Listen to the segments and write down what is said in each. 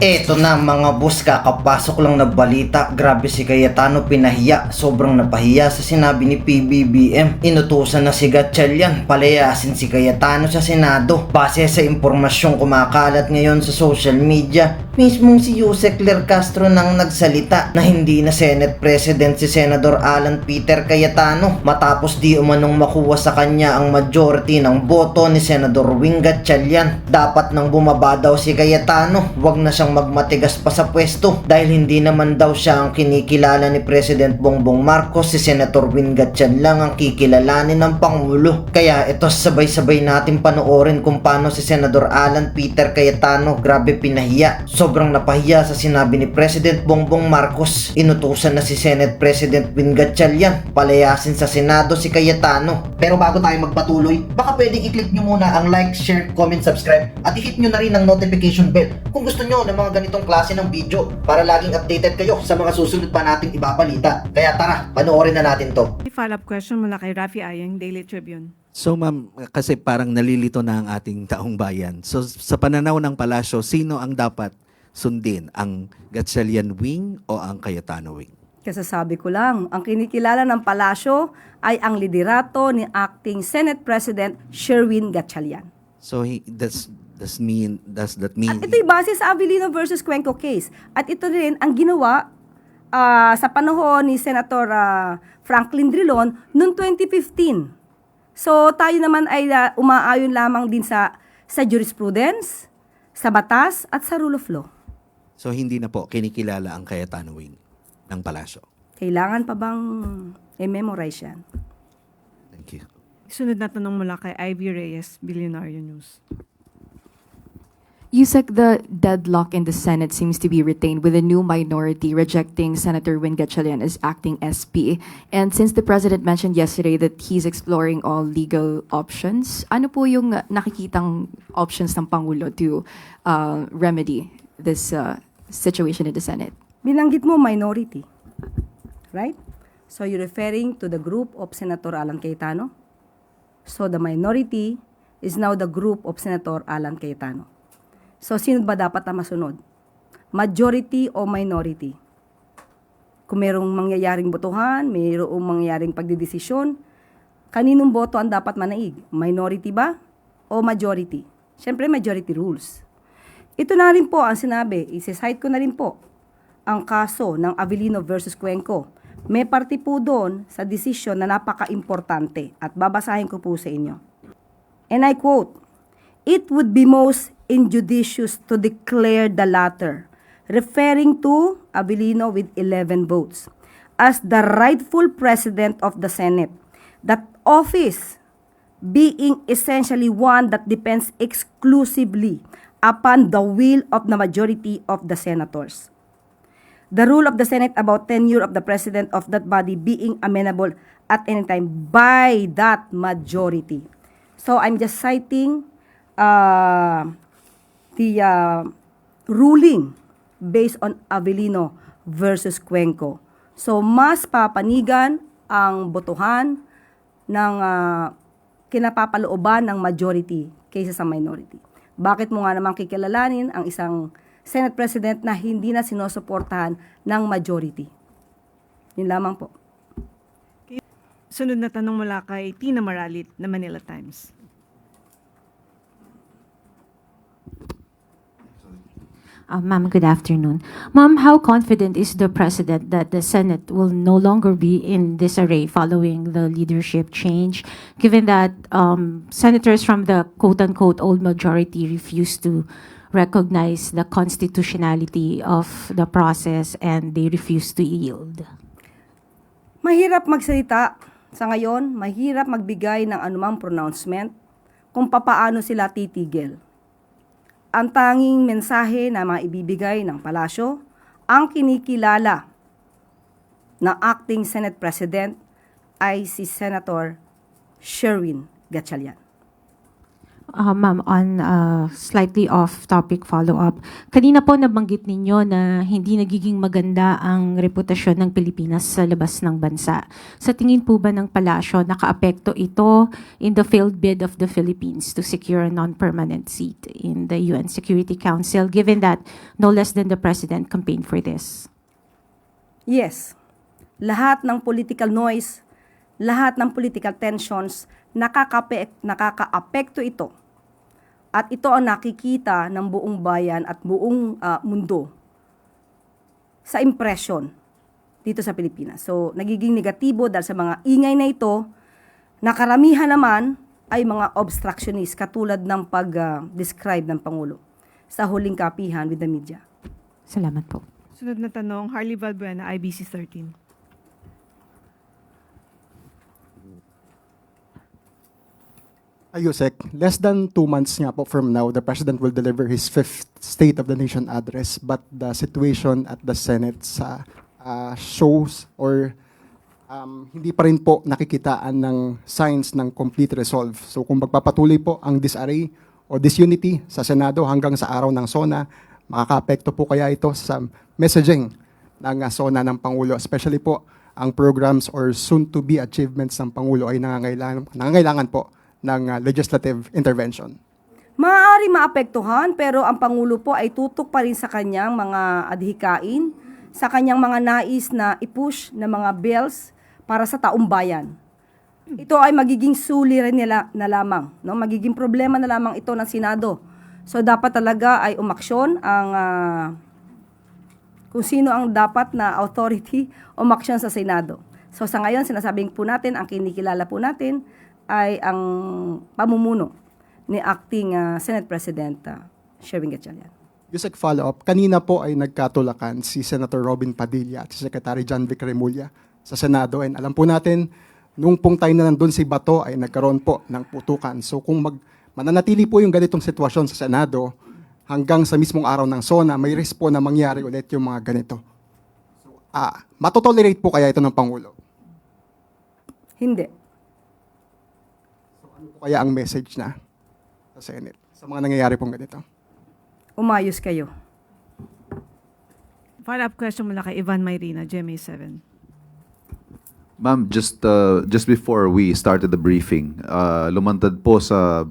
Eto na mga boss, kakapasok lang na balita. Grabe si Cayetano pinahiya. Sobrang napahiya sa sinabi ni PBBM. Inutusan na si Gatchalian palayasin si Cayetano sa Senado. Base sa impormasyong kumakalat ngayon sa social media, mismong si Yusek Ler Castro nang nagsalita na hindi na Senate President si Senador Alan Peter Cayetano matapos di umanong makuha sa kanya ang majority ng boto ni Senador Wing Gatchalian. Dapat nang bumaba daw si Cayetano, wag na siyang magmatigas pa sa pwesto dahil hindi naman daw siya ang kinikilala ni President Bongbong Marcos. Si Senator Wing Gatchalian lang ang kikilalanin ng Pangulo. Kaya ito, sabay-sabay natin panoorin kung paano si Senador Alan Peter Cayetano grabe pinahiya. Sobrang napahiya sa sinabi ni President Bongbong Marcos. Inutusan na si Senate President Wing Gatchalian palayasin sa Senado si Cayetano. Pero bago tayo magpatuloy, baka pwedeng i-click nyo muna ang like, share, comment, subscribe at i-hit nyo na rin ang notification bell kung gusto nyo ng mga ganitong klase ng video para laging updated kayo sa mga susunod pa nating ibabalita. Kaya tara, panoorin na natin to. Follow-up question mula kay Rafi Ayeng, Daily Tribune. So ma'am, kasi parang nalilito na ang ating taong bayan. So sa pananaw ng palasyo, sino ang dapat sundin? Ang Gatchalian Wing o ang Cayetano Wing? Kasasabi ko lang, ang kinikilala ng palasyo ay ang liderato ni Acting Senate President Sherwin Gatchalian. So does that mean At ito'y base sa Avellino versus Cuenco case. At ito rin ang ginawa sa panahon ni Senator Franklin Drilon noong 2015. So tayo naman ay umaayon lamang din sa jurisprudence, sa batas at sa rule of law. So hindi na po kinikilala ang Cayetano Wing ng palasyo? Kailangan pa bang i-memorize yan? Thank you. Sunod na tanong mula kay Ivy Reyes, Billionaire News. Yusek, the deadlock in the Senate seems to be retained with a new minority rejecting Senator Wing Gatchalian as acting SP. And since the President mentioned yesterday that he's exploring all legal options, ano po yung nakikitang options ng Pangulo to remedy this situation in the Senate? Binanggit mo minority, right? So you're referring to the group of Senator Alan Cayetano? So the minority is now the group of Senator Alan Cayetano. So sino ba dapat na masunod? Majority o minority? Kung mayroong mangyayaring botohan, mayroong mangyayaring pagdidesisyon, kaninong boto ang dapat manaig? Minority ba o majority? Siyempre majority rules. Ito na rin po ang sinabi, isi-cite ko na rin po ang kaso ng Avellino versus Cuenco. May parte po doon sa desisyon na napaka-importante at babasahin ko po sa inyo. And I quote, "It would be most injudicious to declare the latter," referring to Avellino with 11 votes, "as the rightful president of the Senate, that office being essentially one that depends exclusively upon the will of the majority of the senators. The rule of the Senate about tenure of the president of that body being amenable at any time by that majority." So I'm just citing the ruling based on Avellino versus Cuenco. So mas papanigan ang botohan ng kinapapalooban ng majority kaysa sa minority. Bakit mo nga naman kikilalanin ang isang Senate President na hindi na sinusuportahan ng majority? Yun lamang po. Sunod na tanong mula kay Tina Maralit na Manila Times. Ma'am, good afternoon. Ma'am, how confident is the President that the Senate will no longer be in disarray following the leadership change, given that senators from the quote-unquote old majority refuse to recognize the constitutionality of the process and they refuse to yield? Mahirap magsalita sa ngayon, mahirap magbigay ng anumang pronouncement kung papaano sila titigil. Ang tanging mensahe na maibibigay ng palasyo, ang kinikilala ng acting Senate President ay si Senator Sherwin Gatchalian. Ma'am, on slightly off-topic follow-up. Kanina po nabanggit ninyo na hindi nagiging maganda ang reputasyon ng Pilipinas sa labas ng bansa. Sa tingin po ba ng palasyo, nakaapekto ito in the failed bid of the Philippines to secure a non-permanent seat in the UN Security Council, given that no less than the President campaigned for this? Yes, lahat ng political noise, lahat ng political tensions, nakakaapekto ito. At ito ang nakikita ng buong bayan at buong mundo sa impression dito sa Pilipinas. So, nagiging negatibo dahil sa mga ingay na ito, na karamihan naman ay mga obstructionist katulad ng pag-describe ng Pangulo sa huling kapihan with the media. Salamat po. Sunod na tanong, Harley Valbuena, IBC 13. Ayusek, less than 2 months nga po from now, the President will deliver his 5th State of the Nation address, but the situation at the Senate shows or hindi pa rin po nakikitaan ng signs ng complete resolve. So kung magpapatuloy po ang disarray o disunity sa Senado hanggang sa araw ng SONA, makaka-apekto po kaya ito sa messaging ng SONA ng Pangulo, especially po ang programs or soon-to-be achievements ng Pangulo ay nangangailangan po ng legislative intervention. Maaari maapektuhan pero ang Pangulo po ay tutok pa rin sa kanyang mga adhikain, sa kanyang mga nais na i-push na mga bills para sa taong bayan. Ito ay magiging suliranin nila na lamang, no? Magiging problema na lamang ito ng Senado. So dapat talaga ay umaksyon ang kung sino ang dapat na authority umaksyon sa Senado. So sa ngayon sinasabing po natin, ang kinikilala po natin ay ang pamumuno ni Acting Senate President Sherwin Gatchalian. Yusek, follow-up. Kanina po ay nagkatulakan si Senator Robin Padilla at si Secretary John Vic Remulla sa Senado. And alam po natin, nung pong tayo na nandun si Bato ay nagkaroon po ng putukan. So kung mananatili po yung ganitong sitwasyon sa Senado, hanggang sa mismong araw ng SONA, may risk po na mangyari ulit yung mga ganito. So, matotolerate po kaya ito ng Pangulo? Hindi. Kaya ang message na sa Senate sa mga nangyayari pong ganito? Umayos kayo. Follow-up question mula kay Ivan Mayrina, GMA 7. Ma'am, just before we started the briefing, lumantad po sa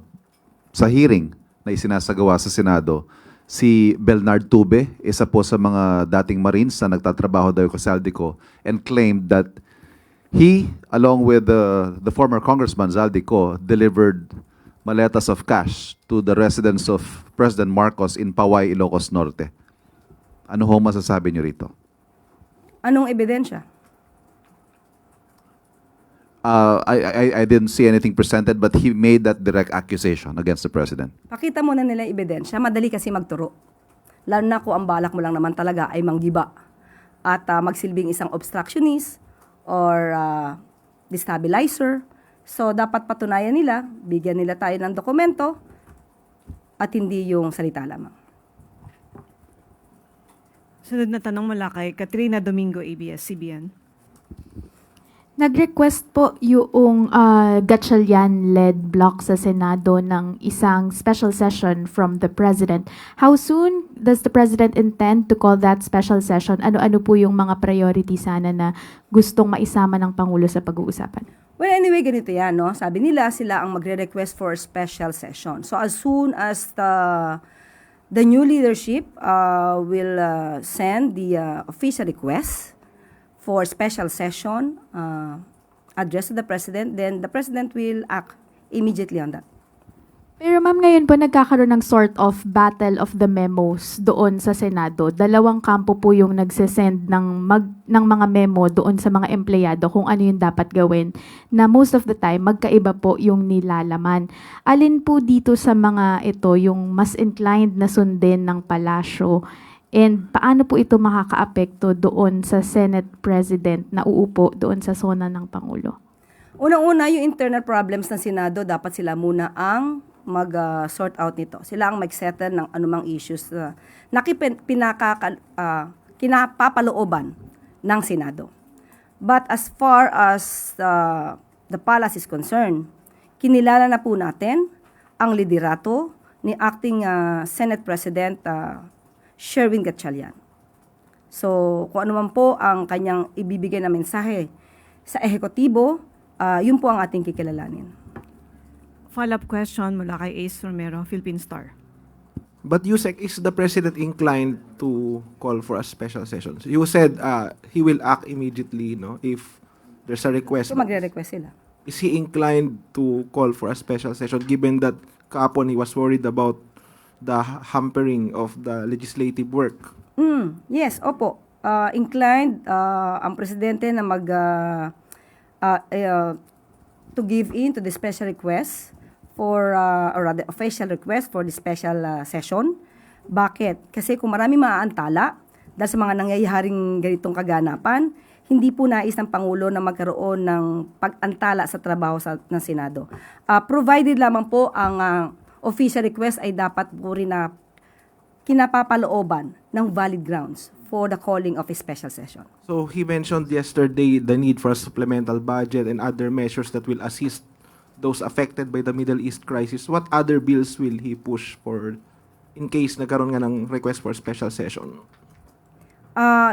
hearing na isinasagawa sa Senado, si Bernard Tube, isa po sa mga dating Marines na nagtatrabaho daw sa Saldico, and claimed that he, along with the former Congressman Zaldico, delivered maletas of cash to the residence of President Marcos in Paway, Ilocos Norte. Ano ho masasabi niyo rito? Anong ebidensya? I didn't see anything presented, but he made that direct accusation against the President. Pakita mo na nila yung ebidensya. Madali kasi magturo. Lalo na kung ang balak mo lang naman talaga ay manggiba at magsilbing isang obstructionist or destabilizer. So, dapat patunayan nila, bigyan nila tayo ng dokumento at hindi yung salita lamang. Sunod na tanong mula kay Katrina Domingo, ABS-CBN. Nag-request po yung Gatchalian-led bloc sa Senado ng isang special session from the President. How soon does the President intend to call that special session? Ano-ano po yung mga priority sana na gustong maisama ng Pangulo sa pag-uusapan? Well, anyway, ganito yan, no? Sabi nila, sila ang magre-request for a special session. So, as soon as the new leadership will send the official request for special session addressed to the President, then the President will act immediately on that. Pero ma'am, ngayon po nagkakaroon ng sort of battle of the memos doon sa Senado. Dalawang kampo po yung nagsesend ng mga memo doon sa mga empleyado kung ano yung dapat gawin, na most of the time magkaiba po yung nilalaman. Alin po dito sa mga ito yung mas inclined na sundin ng palasyo? And paano po ito makakaapekto doon sa Senate President na uupo doon sa SONA ng Pangulo? Unang-una, yung internal problems ng Senado, dapat sila muna ang mag-sort out nito. Sila ang mag-settle ng anumang issues na kinapapalooban ng Senado. But as far as the palace is concerned, kinilala na po natin ang liderato ni Acting Senate President Sherwin Gatchalian. So, kung ano man po ang kanyang ibibigay na mensahe sa ehekutibo, yun po ang ating kikilalanin. Follow-up question mula kay Ace Romero, Philippine Star. But Yusek, is the president inclined to call for a special session? You said he will act immediately, no, if there's a request. So, magre-request sila. Is he inclined to call for a special session given that kahapon he was worried about the hampering of the legislative work? Yes, opo. Inclined ang presidente na to give in to the special request for, or rather, official request for the special session. Bakit? Kasi kung marami maaantala dahil sa mga nangyayaring ganitong kaganapan, hindi po nais ng Pangulo na magkaroon ng pag-antala sa trabaho ng Senado. Provided lamang po ang official request ay dapat po rin na kinapapalooban ng valid grounds for the calling of a special session. So he mentioned yesterday the need for a supplemental budget and other measures that will assist those affected by the Middle East crisis. What other bills will he push for in case nagkaroon nga ng request for special session?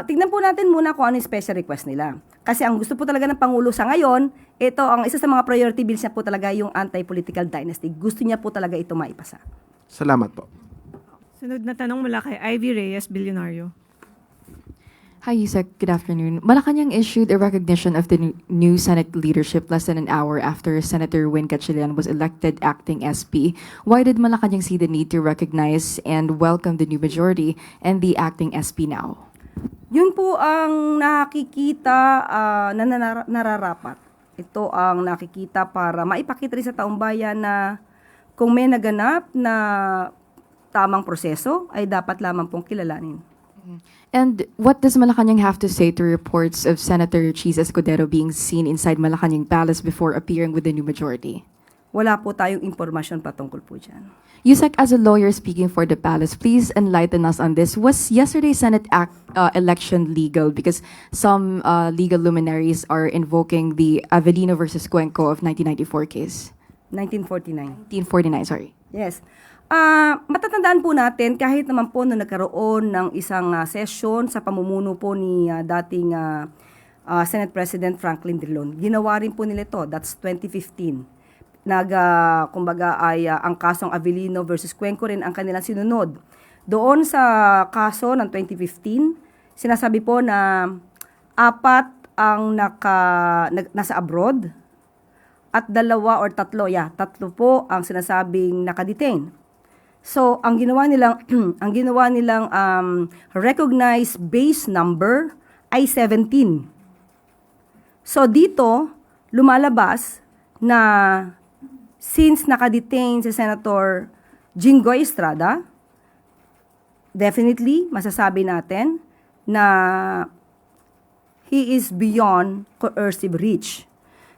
Tignan po natin muna kung ano yung special request nila. Kasi ang gusto po talaga ng Pangulo sa ngayon, ito ang isa sa mga priority bills niya po talaga yung anti-political dynasty. Gusto niya po talaga ito maipasa. Salamat po. Sunod na tanong mula kay Ivy Reyes, Bilyonaryo. Hi, Yusek. Good afternoon. Malacanang issued a recognition of the new Senate leadership less than an hour after Senator Win Gatchalian was elected acting SP. Why did Malacanang see the need to recognize and welcome the new majority and the acting SP now? Yun po ang nakikita na nararapat. Ito ang nakikita para maipakita rin sa taong bayan na kung may naganap na tamang proseso ay dapat lamang pong kilalanin. And what does Malacanang have to say to reports of Senator Cheese Escudero being seen inside Malacanang Palace before appearing with the new majority? Wala po tayong impormasyon patungkol po dyan. Yusek, as a lawyer speaking for the palace, please enlighten us on this. Was yesterday's Senate election legal? Because some legal luminaries are invoking the Avellino versus Cuenco of 1994 case. 1949. 1949, sorry. Yes. Matatandaan po natin kahit naman po na nagkaroon ng isang session sa pamumuno po ni dating Senate President Franklin Drilon. Ginawa rin po nila ito. That's 2015. Kumbaga ay ang kasong Avellino versus Cuenco rin ang kanilang sinunod. Doon sa kaso ng 2015, sinasabi po na 4 ang nasa abroad at 2 or 3, 3 po ang sinasabing nakadetain. So, ang ginawa nilang recognized base number ay 17. So, dito lumalabas na since nakadetain si Senator Jinggoy Estrada, definitely masasabi natin na he is beyond coercive reach.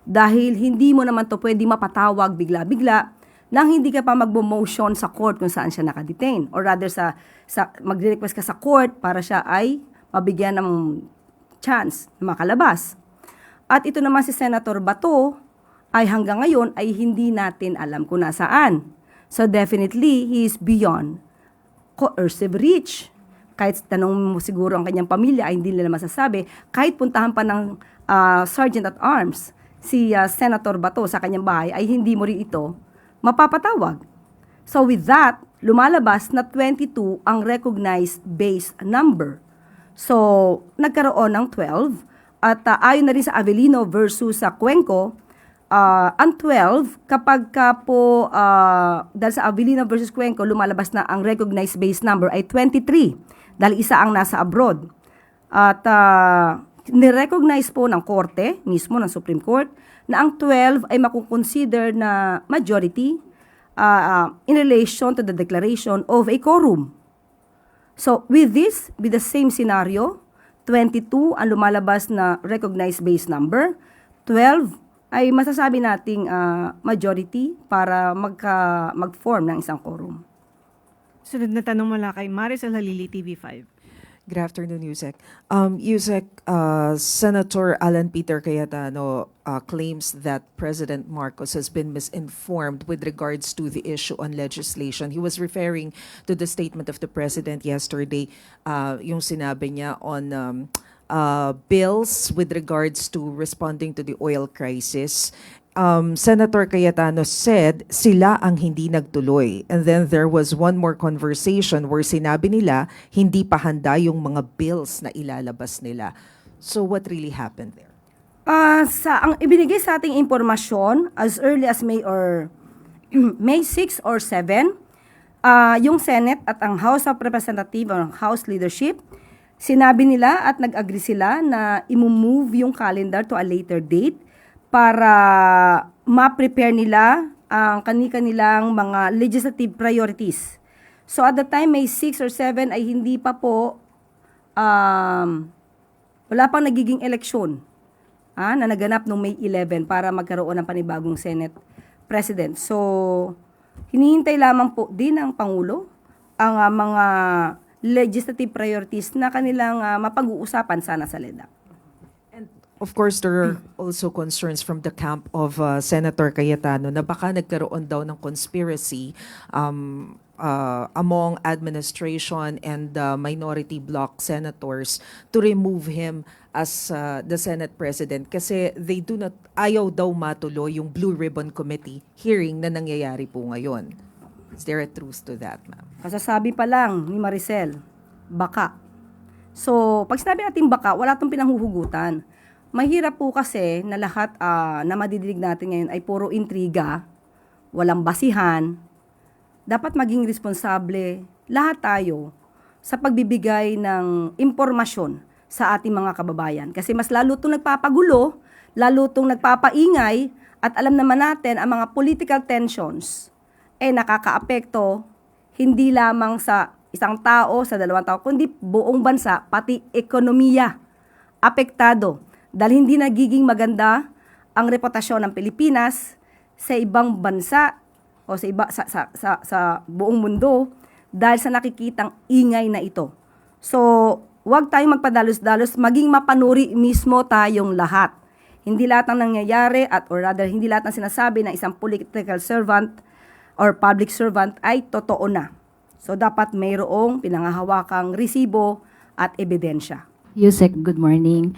Dahil hindi mo naman to pwede mapatawag bigla-bigla nang hindi ka pa magbo-motion sa court kung saan siya nakadetain. Or rather, magre-request ka sa court para siya ay mabigyan ng chance na makalabas. At ito naman si Senator Bato ay hanggang ngayon ay hindi natin alam kung nasaan. So definitely, he is beyond coercive reach. Kahit tanong mo siguro ang kanyang pamilya ay hindi nila masasabi. Kahit puntahan pa ng Sergeant at Arms, si Senator Bato sa kanyang bahay ay hindi mo rin ito mapapatawag. So with that, lumalabas na 22 ang recognized base number. So nagkaroon ng 12 at ayon na rin sa Avellino versus sa Cuenco, ang 12 kapag ka po dahil sa Avellino versus Cuenco lumalabas na ang recognized base number ay 23 dahil isa ang nasa abroad. At nirecognize po ng korte, mismo ng Supreme Court, na ang 12 ay makukonsider na majority in relation to the declaration of a quorum. So, with the same scenario, 22 ang lumalabas na recognized base number, 12 ay masasabi nating majority para mag-form ng isang quorum. Sunod na tanong mula kay Maricel Halili, TV5. Good afternoon, Yusek. Yusek, Senator Alan Peter Cayetano claims that President Marcos has been misinformed with regards to the issue on legislation. He was referring to the statement of the President yesterday, yung sinabi niya on bills with regards to responding to the oil crisis. Senator Cayetano said sila ang hindi nagtuloy. And then there was one more conversation where sinabi nila hindi pa handa yung mga bills na ilalabas nila. So what really happened there? Ang ibinigay sa ating impormasyon as early as May or May 6 or 7, yung Senate at ang House of Representatives or House Leadership, sinabi nila at nag-agree sila na i-move yung calendar to a later date para ma-prepare nila ang kanilang mga legislative priorities. So at the time, May 6 or 7 ay hindi pa po, wala pang nagiging eleksyon na naganap noong May 11 para magkaroon ng panibagong Senate President. So, hinihintay lamang po din ng Pangulo ang mga legislative priorities na kanilang mapag-uusapan sana sa LEDAC. Of course, there are also concerns from the camp of Senator Cayetano na baka nagkaroon daw ng conspiracy among administration and minority bloc senators to remove him as the Senate President kasi ayaw daw matuloy yung Blue Ribbon Committee hearing na nangyayari po ngayon. Is there a truth to that, ma'am? Kasasabi pa lang ni Maricel, baka. So, pag sinabi natin baka, wala itong pinanghuhugutan. Mahirap po kasi na lahat na madidinig natin ngayon ay puro intriga, walang basihan. Dapat maging responsable lahat tayo sa pagbibigay ng impormasyon sa ating mga kababayan. Kasi mas lalo itong nagpapagulo, lalo itong nagpapaingay, at alam naman natin ang mga political tensions nakakaapekto hindi lamang sa isang tao, sa dalawang tao, kundi buong bansa, pati ekonomiya apektado. Dahil hindi nagiging maganda ang reputasyon ng Pilipinas sa ibang bansa o sa buong mundo dahil sa nakikitang ingay na ito. So, huwag tayong magpadalos-dalos, maging mapanuri mismo tayong lahat. Hindi lahat ng nangyayari or rather hindi lahat ng sinasabi ng isang political servant or public servant ay totoo na. So, dapat mayroong pinangahawakang resibo at ebidensya. Yusek, good morning.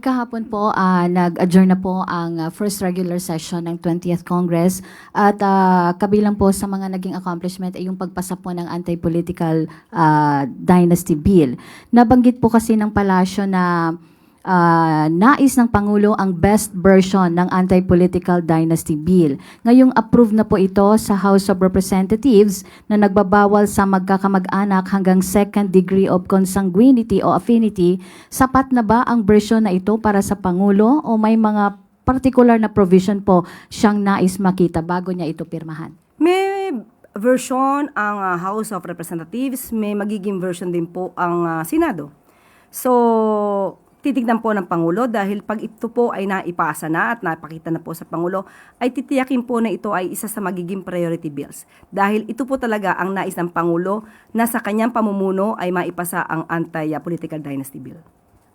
Kahapon po, nag-adjourn na po ang first regular session ng 20th Congress at kabilang po sa mga naging accomplishment ay yung pagpasa po ng anti-political dynasty bill. Nabanggit po kasi ng palasyo na nais ng Pangulo ang best version ng anti-political dynasty bill. Ngayong approve na po ito sa House of Representatives na nagbabawal sa magkakamag-anak hanggang second degree of consanguinity o affinity. Sapat na ba ang version na ito para sa Pangulo o may mga particular na provision po siyang nais makita bago niya ito pirmahan? May version ang House of Representatives, may magiging version din po ang Senado. So, titignan po ng Pangulo dahil pag ito po ay naipasa na at napakita na po sa Pangulo, ay titiyakin po na ito ay isa sa magiging priority bills. Dahil ito po talaga ang nais ng Pangulo na sa kanyang pamumuno ay maipasa ang anti-political dynasty bill.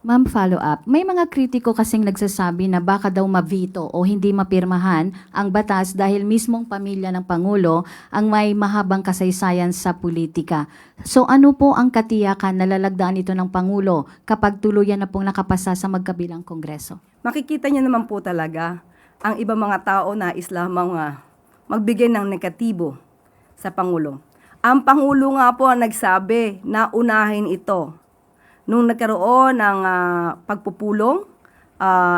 Ma'am, follow up. May mga kritiko kasing nagsasabi na baka daw mavito o hindi mapirmahan ang batas dahil mismong pamilya ng Pangulo ang may mahabang kasaysayan sa politika. So ano po ang katiyakan na lalagdaan ito ng Pangulo kapag tuluyan na pong nakapasa sa magkabilang Kongreso? Makikita niyo naman po talaga ang ibang mga tao na lamang magbigay ng negatibo sa Pangulo. Ang Pangulo nga po ang nagsabi na unahin ito. Nung nagkaroon ng pagpupulong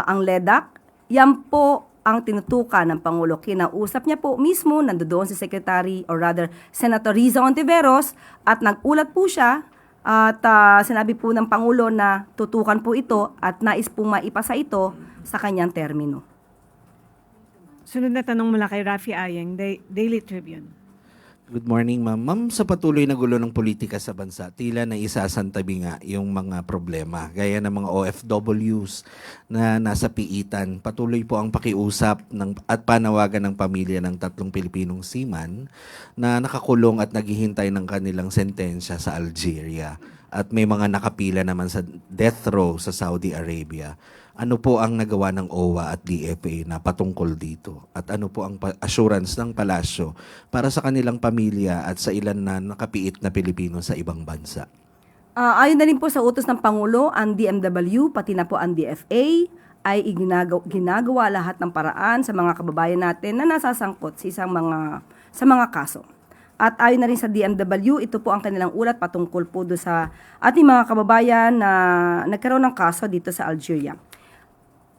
ang LEDAC, yan po ang tinutukan ng Pangulo. Kinausap niya po mismo, nandoon si Secretary or rather Senator Riza Ontiveros at nagulat po siya at sinabi po ng Pangulo na tutukan po ito at nais pong maipasa ito sa kanyang termino. Sunod na tanong mula kay Rafi Ayeng, Daily Tribune. Good morning, ma'am. Ma'am, sa patuloy na gulo ng politika sa bansa, tila na isasantabi nga yung mga problema. Gaya ng mga OFWs na nasa piitan. Patuloy po ang pakiusap at panawagan ng pamilya ng 3 Pilipinong seaman na nakakulong at naghihintay ng kanilang sentensya sa Algeria. at may mga nakapila naman sa death row sa Saudi Arabia. Ano po ang nagawa ng OWA at DFA na patungkol dito? At ano po ang assurance ng palasyo para sa kanilang pamilya at sa ilan na nakapiit na Pilipino sa ibang bansa? Ayon na rin po sa utos ng Pangulo, ang DMW, pati na po ang DFA, ay ginagawa lahat ng paraan sa mga kababayan natin na nasasangkot sa mga kaso. At ayon na rin sa DMW, ito po ang kanilang ulat patungkol po do sa ating mga kababayan na nagkaroon ng kaso dito sa Algeria.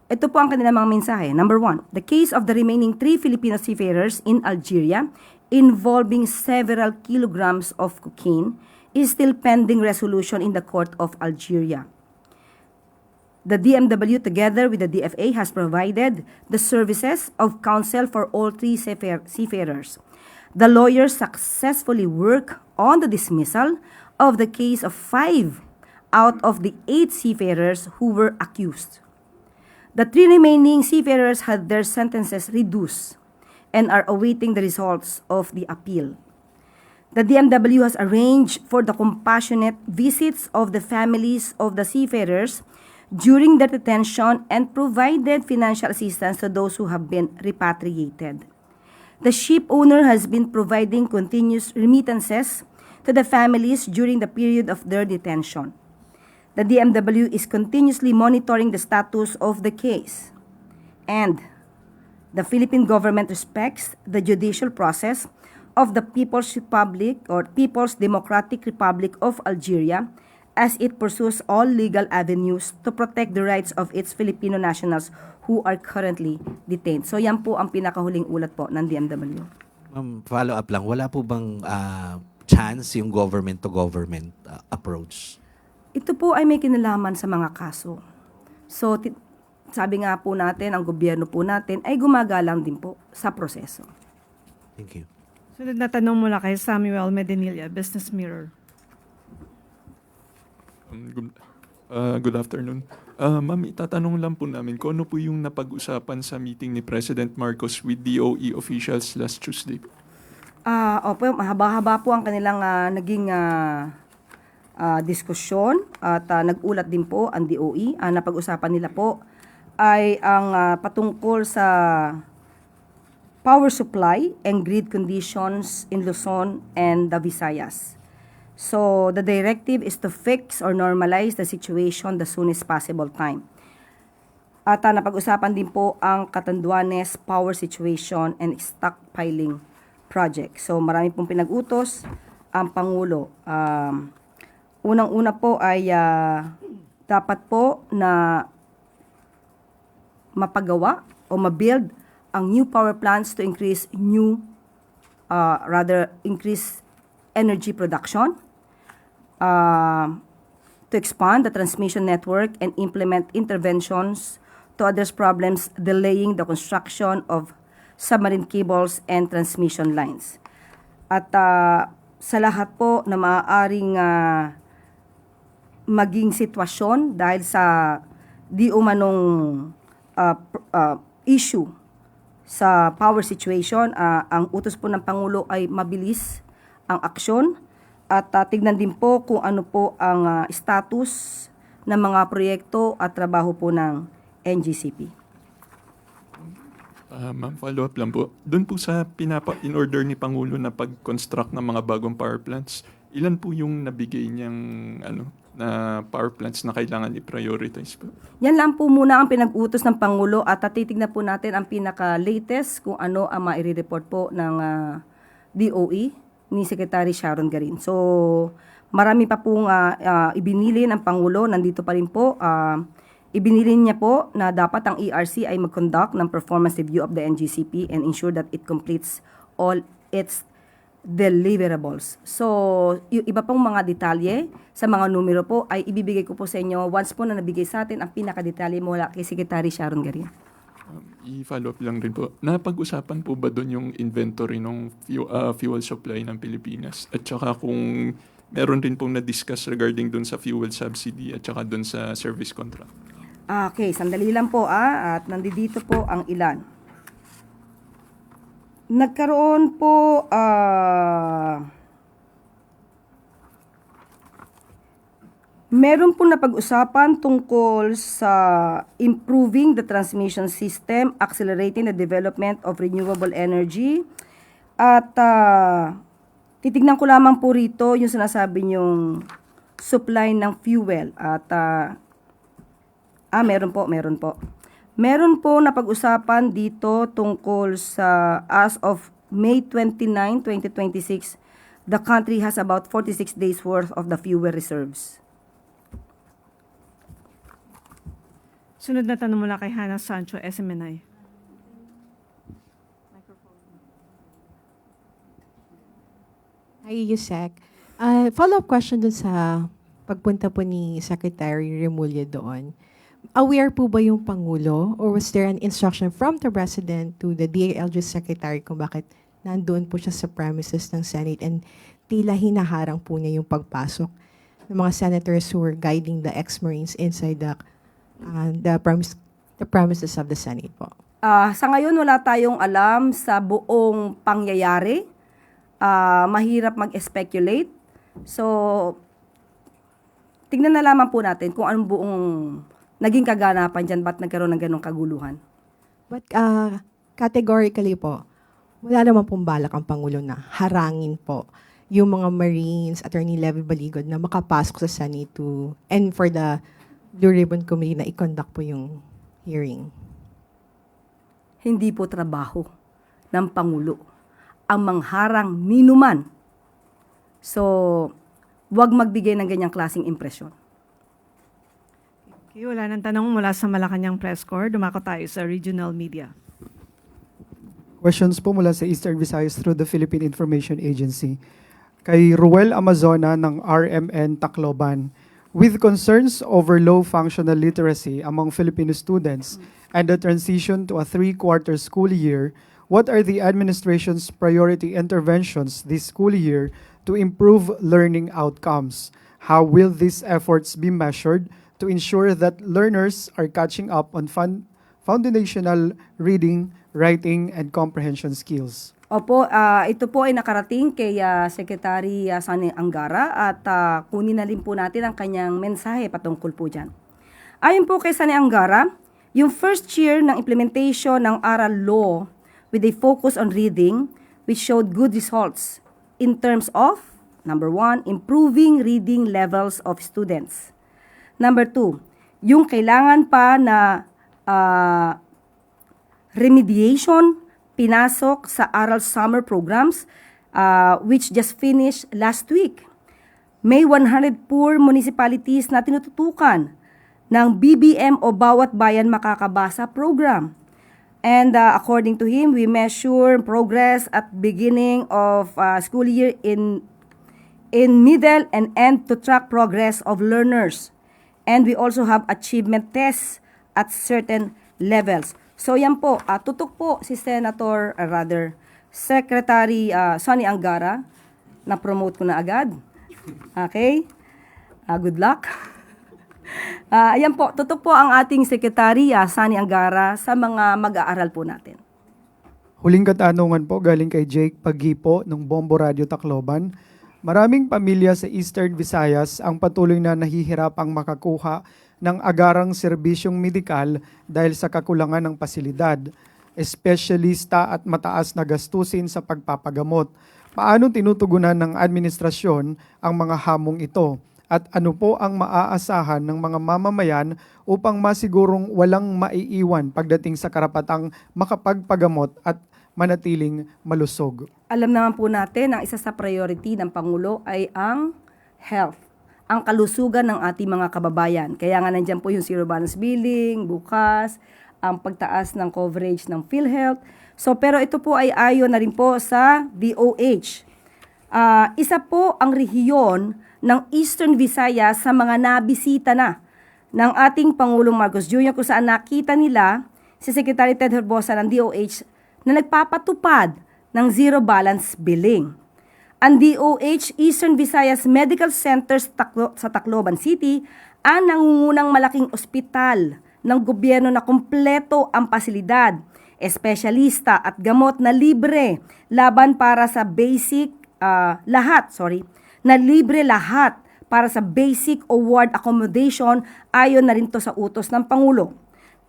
Ito po ang kanilang mga mensahe. Number 1, the case of the remaining 3 Filipino seafarers in Algeria involving several kilograms of cocaine is still pending resolution in the court of Algeria. The DMW, together with the DFA, has provided the services of counsel for all 3 seafarers. The lawyers successfully worked on the dismissal of the case of 5 out of the 8 seafarers who were accused. The 3 remaining seafarers had their sentences reduced and are awaiting the results of the appeal. The DMW has arranged for the compassionate visits of the families of the seafarers during their detention and provided financial assistance to those who have been repatriated. The ship owner has been providing continuous remittances to the families during the period of their detention. The DMW is continuously monitoring the status of the case, and the Philippine government respects the judicial process of the People's Republic or People's Democratic Republic of Algeria as it pursues all legal avenues to protect the rights of its Filipino nationals who are currently detained. So yan po ang pinakahuling ulat po ng DMW. Follow up lang, wala po bang chance yung government-to-government approach? Ito po ay may kinalaman sa mga kaso. So, sabi nga po natin, ang gobyerno po natin ay gumagalang din po sa proseso. Thank you. Sunod na tanong mula kay Samuel Medinilla, Business Mirror. Good afternoon. Ma'am, itatanong lang po namin kung ano po yung napag-usapan sa meeting ni President Marcos with DOE officials last Tuesday. Opo, mahaba-haba po ang kanilang naging diskusyon at nag-ulat din po ang DOE. Napag-usapan nila po ay ang patungkol sa power supply and grid conditions in Luzon and the Visayas. So, the directive is to fix or normalize the situation the soonest possible time. At napag-usapan din po ang Catanduanes power situation and stockpiling project. So, marami pong pinag-utos ang Pangulo. Unang-una po ay dapat po na mapagawa o mabuild ang new power plants to increase increase energy production, to expand the transmission network and implement interventions to address problems delaying the construction of submarine cables and transmission lines. At sa lahat po na maaaring maging sitwasyon dahil sa di umanong issue sa power situation, ang utos po ng Pangulo ay mabilis ang aksyon at tignan din po kung ano po ang status ng mga proyekto at trabaho po ng NGCP. Ma'am, follow up lang po. Doon po sa in-order ni Pangulo na pag-construct ng mga bagong power plants, ilan po yung nabigay niyang na power plants na kailangan i-prioritize po? Yan lang po muna ang pinag-utos ng Pangulo at titignan po natin ang pinaka-latest kung ano ang maire-report po ng DOE ni Secretary Sharon Garin. So, marami pa pong ibinili ng Pangulo. Nandito pa rin po. Ibinili niya po na dapat ang ERC ay mag-conduct ng performance review of the NGCP and ensure that it completes all its deliverables. So, yung iba pong mga detalye sa mga numero po ay ibibigay ko po sa inyo once po na nabigay sa atin ang pinakadetalye mula kay Secretary Sharon Garin. I-follow up lang rin po. Napag-usapan po ba doon yung inventory ng fuel supply ng Pilipinas? At saka kung meron rin pong na-discuss regarding doon sa fuel subsidy at saka doon sa service contract? Okay, sandali lang po at nandito po ang ilan. Nagkaroon po Meron po napag-usapan tungkol sa improving the transmission system, accelerating the development of renewable energy. At titignan ko lamang po rito yung sinasabi niyong supply ng fuel. At meron po. Meron po napag-usapan dito tungkol sa as of May 29, 2026, the country has about 46 days worth of the fuel reserves. Sunod na tanong mula kay Hannah Sancho, SMNI. Hi, Yusek. Follow-up question dun sa pagpunta po ni Secretary Remulla doon. Aware po ba yung Pangulo or was there an instruction from the President to the DILG Secretary kung bakit nandoon po siya sa premises ng Senate and tila hinaharang po niya yung pagpasok ng mga senators who were guiding the ex-Marines inside the premises of the Senate po? Sa ngayon, wala tayong alam sa buong pangyayari. Mahirap mag-speculate. So, tignan na lamang po natin kung anong buong naging kaganapan dyan, ba't nagkaroon ng ganong kaguluhan. But categorically po, wala naman pong balak ang Pangulo na harangin po yung mga Marines, Attorney Levy Baligod na makapasok sa Senate and for the Blue Ribbon Committee na i-conduct po yung hearing. Hindi po trabaho ng Pangulo ang mangharang ninuman. So, huwag magbigay ng ganyang klaseng impresyon. Okay, wala nang tanong mula sa Malacanang Press Corps. Dumako tayo sa regional media. Questions po mula sa Eastern Visayas through the Philippine Information Agency. Kay Ruel Amazona ng RMN Tacloban. With concerns over low functional literacy among Filipino students and the transition to a 3-quarter school year, what are the administration's priority interventions this school year to improve learning outcomes? How will these efforts be measured to ensure that learners are catching up on foundational reading, writing, and comprehension skills? Opo, ito po ay nakarating kay Secretary Sani Angara at kunin na rin po natin ang kanyang mensahe patungkol po dyan. Ayon po kay Sani Angara, yung first year ng implementation ng Aral Law with a focus on reading, which showed good results in terms of, number 1, improving reading levels of students. Number 2, yung kailangan pa na remediation, pinasok sa Aral Summer Programs, which just finished last week. May 100 poor municipalities na tinututukan ng BBM o Bawat Bayan Makakabasa program. And according to him, we measure progress at beginning of school year in middle and end to track progress of learners. And we also have achievement tests at certain levels. So yan po, tutok po si Secretary Sani Angara, na-promote ko na agad. Okay? Good luck. Ayan po, tutok po ang ating Secretary Sani Angara sa mga mag-aaral po natin. Huling katanungan po galing kay Jake Pagipo ng Bombo Radio Tacloban. Maraming pamilya sa Eastern Visayas ang patuloy na nahihirapang makakuha ng agarang serbisyong medikal dahil sa kakulangan ng pasilidad, espesyalista at mataas na gastusin sa pagpapagamot. Paano tinutugunan ng administrasyon ang mga hamong ito? At ano po ang maaasahan ng mga mamamayan upang masigurong walang maiiwan pagdating sa karapatang makapagpagamot at manatiling malusog? Alam naman po natin, ang isa sa priority ng Pangulo ay ang health, ang kalusugan ng ating mga kababayan. Kaya nga nandyan po yung zero balance billing, bukas, ang pagtaas ng coverage ng PhilHealth. So, pero ito po ay ayon na rin po sa DOH. Isa po ang rehiyon ng Eastern Visayas sa mga nabisita na ng ating Pangulong Marcos Jr. kung saan nakita nila si Secretary Ted Herbosa ng DOH na nagpapatupad ng zero balance billing. Ang DOH Eastern Visayas Medical Center sa Tacloban City ang nangungunang malaking ospital ng gobyerno na kumpleto ang pasilidad, espesyalista at gamot na libre laban para sa basic na libre lahat para sa basic o ward accommodation ayon na rin to sa utos ng Pangulo.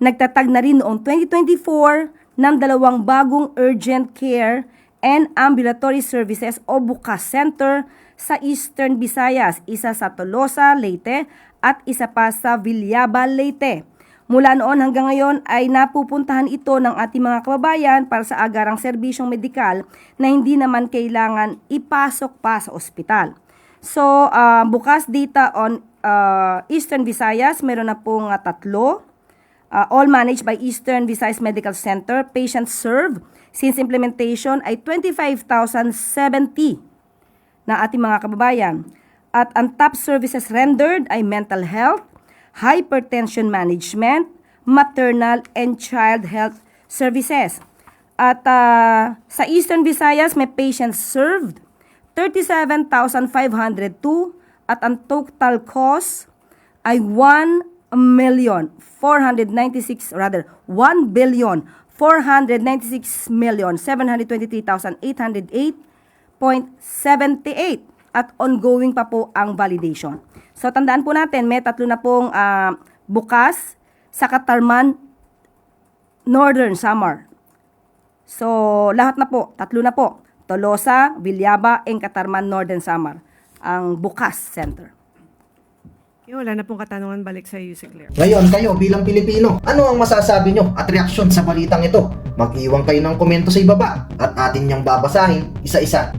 Nagtatag na rin noong 2024 ng 2 bagong urgent care and ambulatory services o BUCAS Center sa Eastern Visayas, isa sa Tolosa, Leyte at isa pa sa Villaba, Leyte. Mula noon hanggang ngayon ay napupuntahan ito ng ating mga kababayan para sa agarang serbisyong medikal na hindi naman kailangan ipasok pa sa ospital. So, bukas data on Eastern Visayas, meron na pong 3. All managed by Eastern Visayas Medical Center. Patients served since implementation ay 25,070 na ating mga kababayan. At ang top services rendered ay mental health, hypertension management, maternal and child health services. At sa Eastern Visayas, may patients served 37,502 at ang total cost ay 1,496,723,808.78 at ongoing pa po ang validation. So tandaan po natin, may 3 na pong bukas sa Katarman, Northern Samar. So lahat na po, 3 na po. Tolosa, Villaba, and Katarman, Northern Samar. Ang bukas center. Wala na pong katanungan, balik sa iyo, si Claire. Ngayon, kayo bilang Pilipino, ano ang masasabi nyo at reaksyon sa balitang ito? Mag-iwan kayo ng komento sa ibaba at atin niyang babasahin isa-isa.